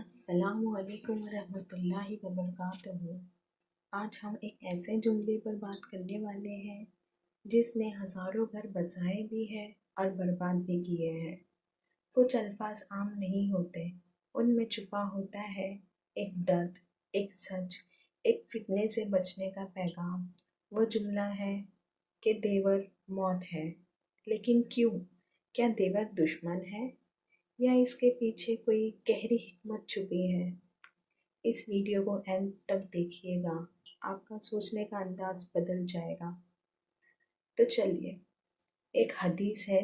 السلام علیکم ورحمۃ اللہ وبرکاتہ۔ آج ہم ایک ایسے جملے پر بات کرنے والے ہیں جس نے ہزاروں گھر بسائے بھی ہے اور برباد بھی کیے ہیں۔ کچھ الفاظ عام نہیں ہوتے، ان میں چھپا ہوتا ہے ایک درد، ایک سچ، ایک فتنے سے بچنے کا پیغام۔ وہ جملہ ہے کہ دیور موت ہے۔ لیکن کیوں؟ کیا دیور دشمن ہے یا اس کے پیچھے کوئی گہری حکمت چھپی ہے؟ اس ویڈیو کو اینڈ تک دیکھیے گا، آپ کا سوچنے کا انداز بدل جائے گا۔ تو چلیے، ایک حدیث ہے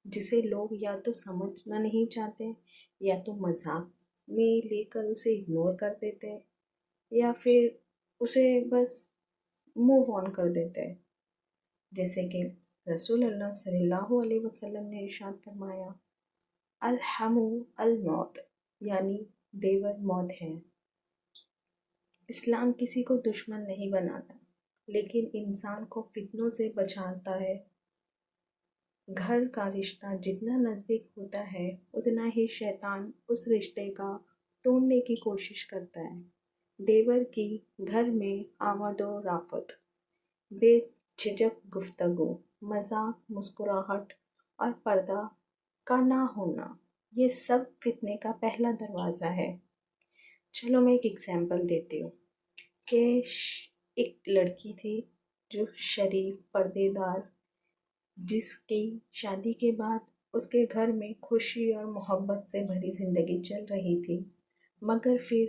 جسے لوگ یا تو سمجھنا نہیں چاہتے یا تو مذاق میں لے کر اسے اگنور کر دیتے یا پھر اسے بس موو آن کر دیتے۔ جیسے کہ رسول اللہ صلی اللہ علیہ وسلم نے ارشاد فرمایا، الحمو الموت، یعنی دیور موت ہے۔ اسلام کسی کو دشمن نہیں بناتا، لیکن انسان کو فتنوں سے بچاتا ہے۔ گھر کا رشتہ جتنا نزدیک ہوتا ہے اتنا ہی شیطان اس رشتے کا توڑنے کی کوشش کرتا ہے۔ دیور کی گھر میں آمد و رفت، بے جھجک گفتگو، مذاق، مسکراہٹ اور پردہ کا نہ ہونا، یہ سب فتنے کا پہلا دروازہ ہے۔ چلو میں ایک ایگزامپل دیتی ہوں کہ ایک لڑکی تھی جو شریف، پردے دار، جس کی شادی کے بعد اس کے گھر میں خوشی اور محبت سے بھری زندگی چل رہی تھی، مگر پھر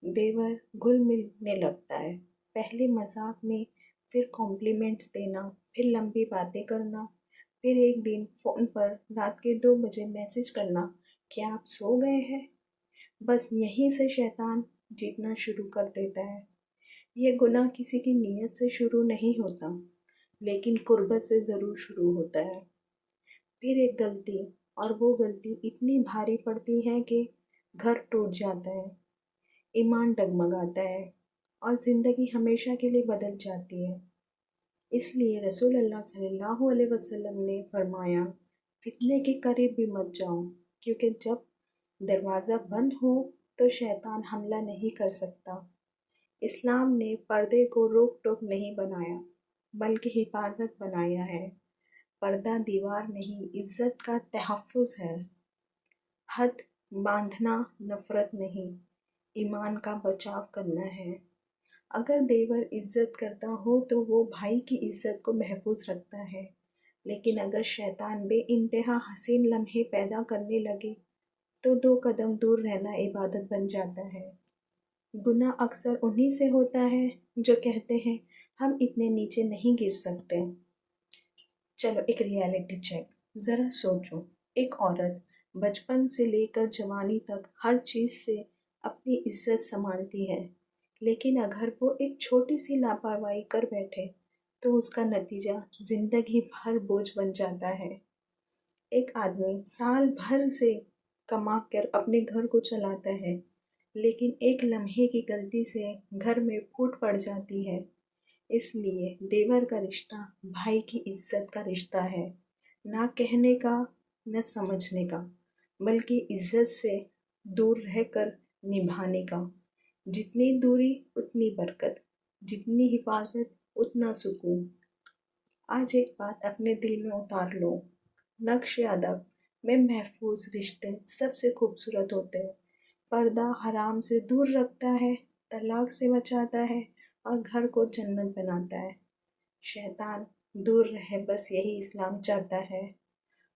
دیور گھل ملنے لگتا ہے۔ پہلے مذاق میں، پھر کمپلیمنٹس دینا، پھر لمبی باتیں کرنا، پھر ایک دن فون پر رات کے 2 بجے میسج کرنا کہ آپ سو گئے ہیں۔ بس یہیں سے شیطان جیتنا شروع کر دیتا ہے۔ یہ گناہ کسی کی نیت سے شروع نہیں ہوتا، لیکن قربت سے ضرور شروع ہوتا ہے۔ پھر ایک غلطی، اور وہ غلطی اتنی بھاری پڑتی ہے کہ گھر ٹوٹ جاتا ہے، ایمان ڈگمگاتا ہے اور زندگی ہمیشہ کے لیے بدل جاتی ہے۔ اس لیے رسول اللہ صلی اللہ علیہ وسلم نے فرمایا، فتنے کے قریب بھی مت جاؤ، کیونکہ جب دروازہ بند ہو تو شیطان حملہ نہیں کر سکتا۔ اسلام نے پردے کو روک ٹوک نہیں بنایا، بلکہ حفاظت بنایا ہے۔ پردہ دیوار نہیں، عزت کا تحفظ ہے۔ حد باندھنا نفرت نہیں، ایمان کا بچاؤ کرنا ہے۔ اگر دیور عزت کرتا ہو تو وہ بھائی کی عزت کو محفوظ رکھتا ہے، لیکن اگر شیطان بے انتہا حسین لمحے پیدا کرنے لگے تو 2 قدم دور رہنا عبادت بن جاتا ہے۔ گناہ اکثر انہی سے ہوتا ہے جو کہتے ہیں ہم اتنے نیچے نہیں گر سکتے۔ چلو ایک ریالٹی چیک، ذرا سوچو، ایک عورت بچپن سے لے کر جوانی تک ہر چیز سے اپنی عزت سنبھالتی ہے، لیکن اگر وہ ایک چھوٹی سی لاپرواہی کر بیٹھے تو اس کا نتیجہ زندگی بھر بوجھ بن جاتا ہے۔ ایک آدمی سال بھر سے کما کر اپنے گھر کو چلاتا ہے، لیکن ایک لمحے کی غلطی سے گھر میں پھوٹ پڑ جاتی ہے۔ اس لیے دیور کا رشتہ بھائی کی عزت کا رشتہ ہے، نہ کہنے کا، نہ سمجھنے کا، بلکہ عزت سے دور رہ کر نبھانے کا۔ جتنی دوری اتنی برکت، جتنی حفاظت اتنا سکون۔ آج ایک بات اپنے دل میں اتار لو، نقش ادب میں محفوظ رشتے سب سے خوبصورت ہوتے ہیں۔ پردہ حرام سے دور رکھتا ہے، طلاق سے بچاتا ہے اور گھر کو جنت بناتا ہے۔ شیطان دور رہے، بس یہی اسلام چاہتا ہے۔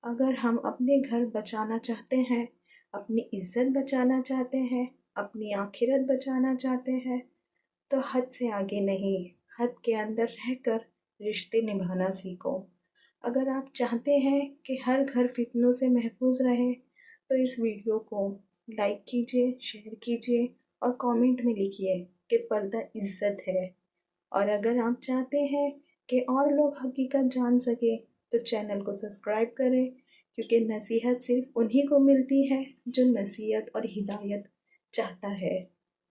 اگر ہم اپنے گھر بچانا چاہتے ہیں، اپنی عزت بچانا چاہتے ہیں، اپنی آخرت بچانا چاہتے ہیں، تو حد سے آگے نہیں، حد کے اندر رہ کر رشتے نبھانا سیکھو۔ اگر آپ چاہتے ہیں کہ ہر گھر فتنوں سے محفوظ رہے تو اس ویڈیو کو لائک کیجئے، شیئر کیجئے اور کامنٹ میں لکھیے کہ پردہ عزت ہے۔ اور اگر آپ چاہتے ہیں کہ اور لوگ حقیقت جان سکے تو چینل کو سبسکرائب کریں، کیونکہ نصیحت صرف انہی کو ملتی ہے جو نصیحت اور ہدایت چاہتا ہے۔